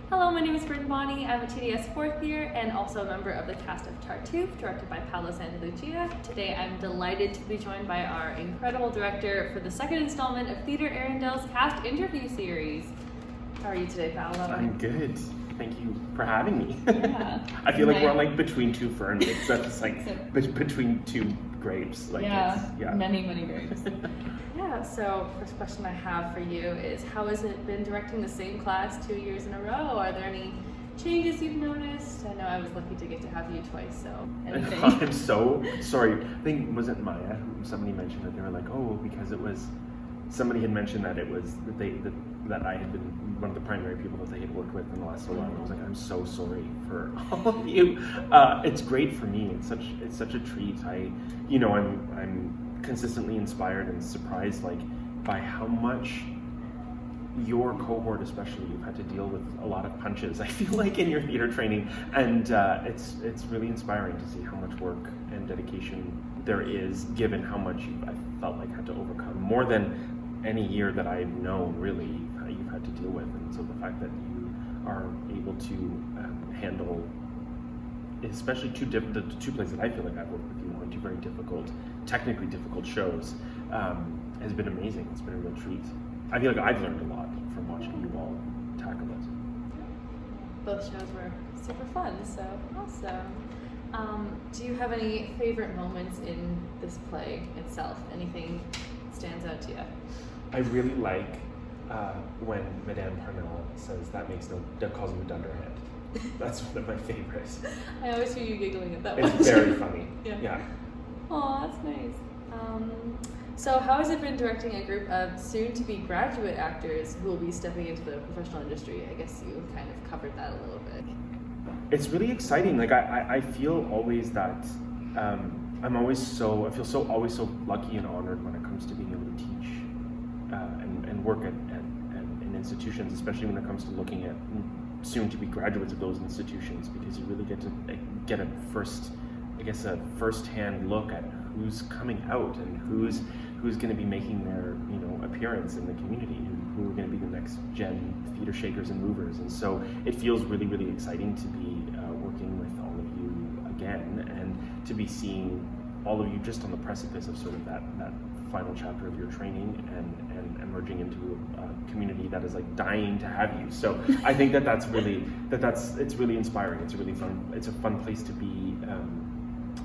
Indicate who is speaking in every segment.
Speaker 1: Hello, my name is Brynn. I'm a TDS 4th year and also a member of the cast of Tartuffe, directed by Paolo Santalucia. Today I'm delighted to be joined by our incredible director for the second installment of Theatre Arendelle's cast interview series. How are you today, Paolo?
Speaker 2: I'm good. Thank you for having me.
Speaker 1: Yeah.
Speaker 2: I feel like we're like between two ferns, except it's like between two grapes. Like
Speaker 1: many grapes. Yeah, so first question I have for you is, how has it been directing the same class 2 years in a row? Are there any changes you've noticed? I know I was lucky to get to have you twice, so anything?
Speaker 2: I'm so sorry. I think, was it Maïa who somebody mentioned that they were like, oh, because it was, somebody had mentioned that it was, that I had been one of the primary people that they had worked with in the last so long. I was like, I'm so sorry for all of you. It's great for me. It's such a treat. I'm consistently inspired and surprised by how much your cohort, especially, you've had to deal with a lot of punches, I feel like, in your theater training, and it's really inspiring to see how much work and dedication there is, given how much I felt like had to overcome, more than any year that I've known, really, you've had to deal with. And so the fact that you are able to handle, especially the two plays that I feel like I've worked with you on, two very technically difficult shows, has been amazing. It's been a real treat. I feel like I've learned a lot from watching you all tackle it.
Speaker 1: Both shows were super fun, so awesome. Do you have any favorite moments in this play itself? Anything that stands out to you?
Speaker 2: I really like when Madame Pernelle says that calls him a dunderhead. That's one of my favorites.
Speaker 1: I always hear you giggling at that one.
Speaker 2: It's very funny. Yeah.
Speaker 1: Oh, that's nice. So how has it been directing a group of soon-to-be graduate actors who will be stepping into the professional industry? I guess you kind of covered that a little bit.
Speaker 2: It's really exciting. Like I feel always that always so lucky and honored when it comes to being able to teach and work in institutions, especially when it comes to looking at soon-to-be graduates of those institutions, because you really get to get a first-hand look at who's coming out and who's going to be making their appearance in the community, who are going to be the next gen theater shakers and movers. And so it feels really, really exciting to be working with all of you again, and to be seeing all of you just on the precipice of sort of that final chapter of your training and emerging into a community that is like dying to have you. So I think it's really inspiring. It's a really fun. It's a fun place to be.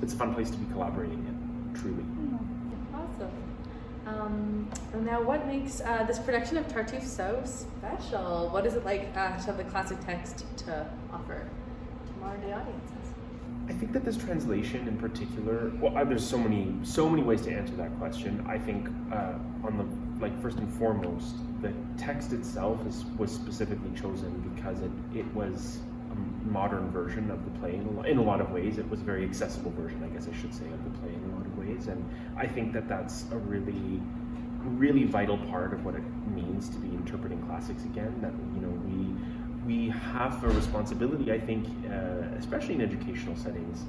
Speaker 2: It's a fun place to be collaborating in, truly.
Speaker 1: Awesome. And now, what makes this production of Tartuffe so special? What is it like to have the classic text to offer to modern day audiences?
Speaker 2: I think that this translation in particular, there's so many ways to answer that question. I think first and foremost, the text itself was specifically chosen because it was a modern version of the play in a lot of ways. It was a very accessible version, I guess I should say, of the play in a lot of ways. And I think that that's a really, really vital part of what it means to be interpreting classics again. That we have a responsibility, I think, especially in educational settings,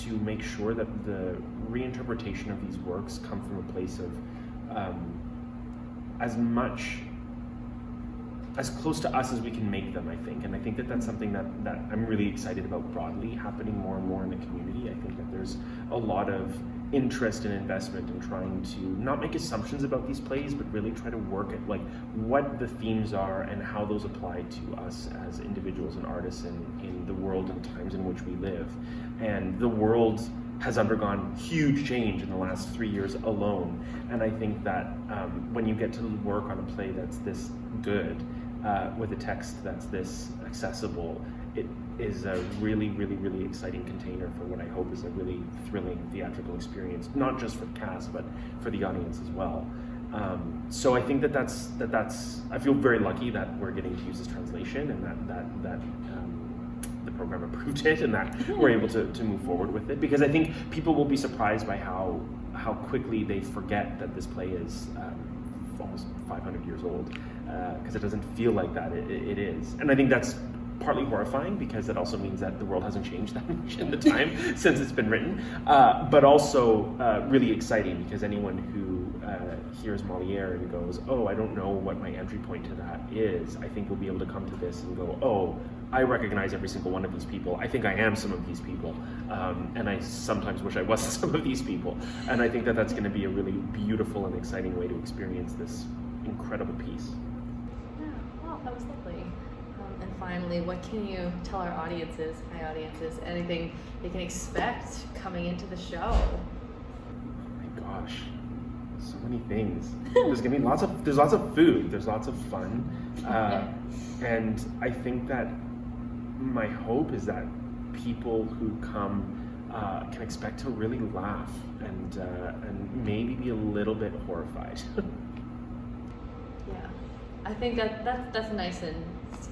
Speaker 2: to make sure that the reinterpretation of these works come from a place of as close to us as we can make them, I think. And I think that that's something that I'm really excited about broadly happening more and more in the community. I think that there's a lot of interest and investment in trying to not make assumptions about these plays, but really try to work at what the themes are and how those apply to us as individuals and artists in the world and times in which we live. And the world has undergone huge change in the last 3 years alone. And I think that when you get to work on a play that's this good, with a text that's this accessible, it is a really, really, really exciting container for what I hope is a really thrilling theatrical experience, not just for the cast, but for the audience as well. So I think that's I feel very lucky that we're getting to use this translation, and that the program approved it, and that we're able to move forward with it, because I think people will be surprised by how quickly they forget that this play is almost 500 years old, because it doesn't feel like that. It is. And I think that's partly horrifying, because it also means that the world hasn't changed that much in the time since it's been written, but also really exciting, because anyone who hears Moliere and goes, oh, I don't know what my entry point to that is, I think we'll be able to come to this and go, oh, I recognize every single one of these people. I think I am some of these people. And I sometimes wish I was some of these people. And I think that that's going to be a really beautiful and exciting way to experience this incredible piece.
Speaker 1: Yeah, wow, that was lovely. And finally, what can you tell our audiences, my audiences, anything they can expect coming into the show?
Speaker 2: Oh my gosh, so many things. There's gonna be lots of food. There's lots of fun, and I think that my hope is that people who come can expect to really laugh and maybe be a little bit horrified.
Speaker 1: Yeah, I think that's nice, and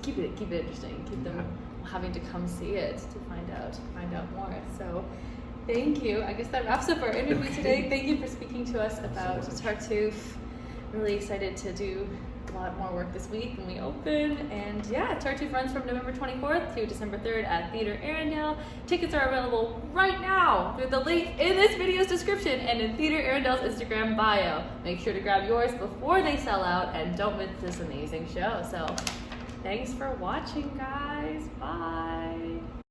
Speaker 1: keep it interesting. Keep them having to come see it to find out more. So, thank you. I guess that wraps up our interview today. Thank you for speaking to us about Tartuffe. I'm really excited to do a lot more work this week when we open. And yeah, Tartuffe runs from November 24th to December 3rd at Theatre Arundel. Tickets are available right now through the link in this video's description and in Theatre Arundel's Instagram bio. Make sure to grab yours before they sell out and don't miss this amazing show. So thanks for watching, guys. Bye.